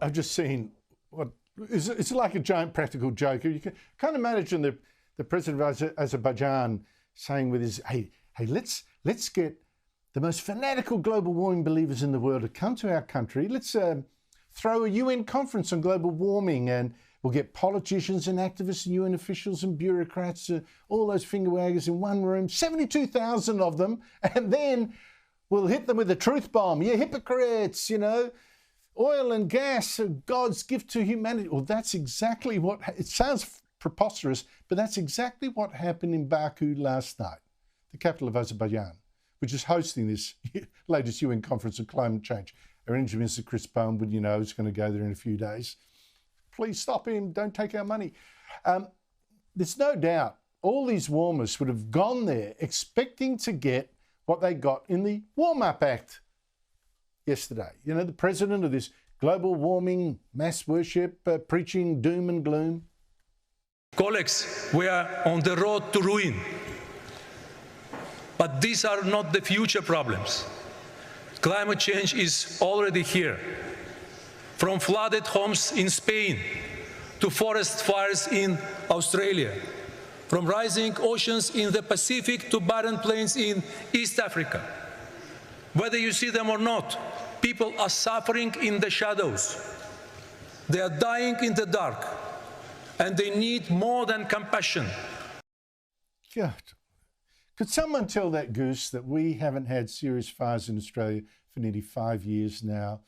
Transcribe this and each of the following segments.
I've just seen what is it's like a giant practical joke. You can't imagine the president of Azerbaijan saying with his, hey, let's get the most fanatical global warming believers in the world to come to our country. Let's throw a UN conference on global warming, and we'll get politicians and activists and UN officials and bureaucrats, all those finger waggers in one room, 72,000 of them, and then we'll hit them with a truth bomb. You hypocrites, you know. Oil and gas are God's gift to humanity. Well, that's exactly what, it sounds preposterous, but that's exactly what happened in Baku last night, the capital of Azerbaijan, which is hosting this latest UN conference on climate change. Our Energy Minister, Chris Bowen, you know, is going to go there in a few days. Please stop him, don't take our money. There's no doubt all these warmers would have gone there expecting to get what they got in the Warm-Up Act yesterday. You know, the president of this global warming mass worship, preaching doom and gloom. Colleagues, we are on the road to ruin. But these are not the future problems. Climate change is already here. From flooded homes in Spain to forest fires in Australia, from rising oceans in the Pacific to barren plains in East Africa. Whether you see them or not, people are suffering in the shadows. They are dying in the dark, and they need more than compassion. God, could someone tell that goose that we haven't had serious fires in Australia for nearly 5 years now?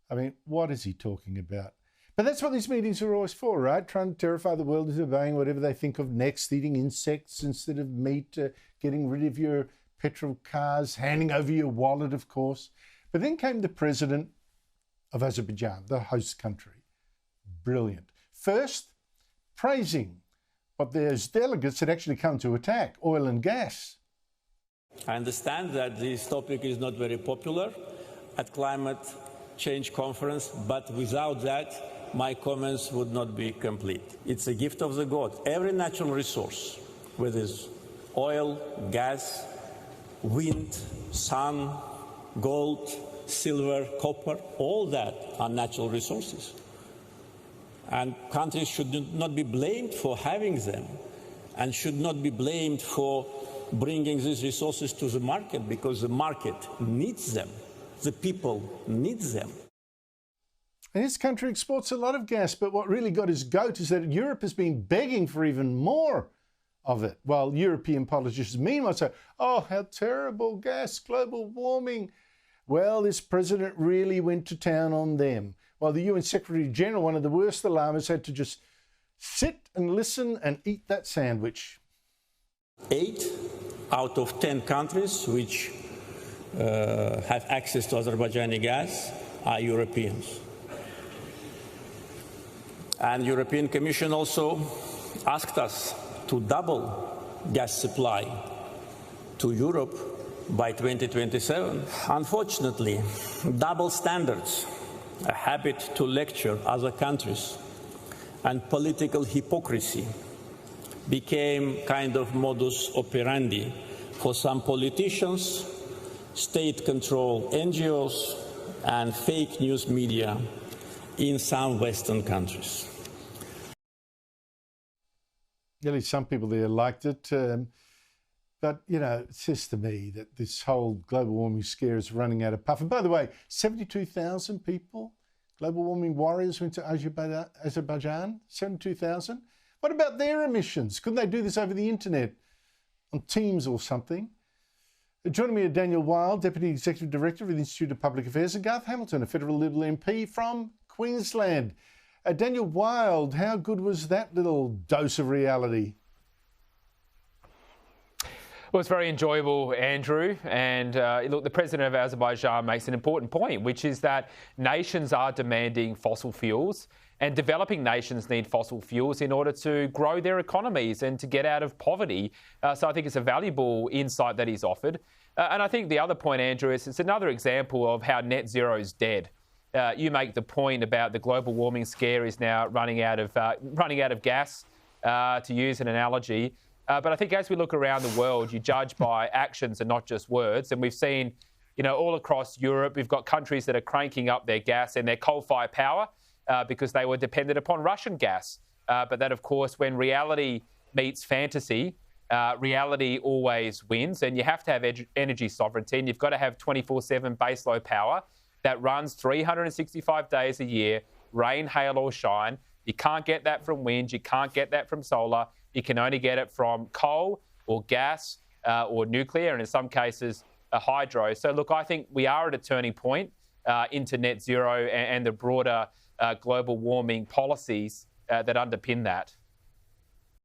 I mean, what is he talking about? But that's what these meetings are always for, right? Trying to terrify the world into obeying whatever they think of next, eating insects instead of meat, getting rid of your petrol cars, handing over your wallet, of course. But then came the president of Azerbaijan, the host country. Brilliant. First, praising what those delegates had actually come to attack, oil and gas. I understand that this topic is not very popular at climate change conference, but without that, my comments would not be complete. It's a gift of the God. Every natural resource, whether it's oil, gas, wind, sun, gold, silver, copper, all that are natural resources. And countries should not be blamed for having them and should not be blamed for bringing these resources to the market, because the market needs them. The people need them. And his country exports a lot of gas, but what really got his goat is that Europe has been begging for even more of it, while European politicians meanwhile say, oh, how terrible, gas, global warming. Well, this president really went to town on them, while the UN Secretary General, one of the worst alarmists, had to just sit and listen and eat that sandwich. 8 out of 10 countries which have access to Azerbaijani gas are Europeans. And the European Commission also asked us to double gas supply to Europe by 2027. Unfortunately, double standards, a habit to lecture other countries, and political hypocrisy became kind of modus operandi for some politicians, state-controlled NGOs, and fake news media in some Western countries. At least some people there liked it. But, you know, it says to me that this whole global warming scare is running out of puff. And by the way, 72,000 people, global warming warriors, went to Azerbaijan, 72,000. What about their emissions? Couldn't they do this over the internet, on Teams or something? Joining me are Daniel Wild, Deputy Executive Director of the Institute of Public Affairs, and Garth Hamilton, a Federal Liberal MP from Queensland. Daniel Wild, how good was that little dose of reality? Well, it's very enjoyable, Andrew. And look, the president of Azerbaijan makes an important point, which is that nations are demanding fossil fuels, and developing nations need fossil fuels in order to grow their economies and to get out of poverty. So I think it's a valuable insight that he's offered. And I think the other point, Andrew, is it's another example of how net zero is dead. You make the point about the global warming scare is now running out of gas, to use an analogy. But I think as we look around the world, you judge by actions and not just words. And we've seen, you know, all across Europe, we've got countries that are cranking up their gas and their coal-fired power. because they were dependent upon Russian gas. But that, of course, when reality meets fantasy, reality always wins, and you have to have energy sovereignty, and you've got to have 24/7 baseload power that runs 365 days a year, rain, hail or shine. You can't get that from wind, you can't get that from solar, you can only get it from coal or gas or nuclear, and in some cases, hydro. So look, I think we are at a turning point into net zero and the broader global warming policies that underpin that.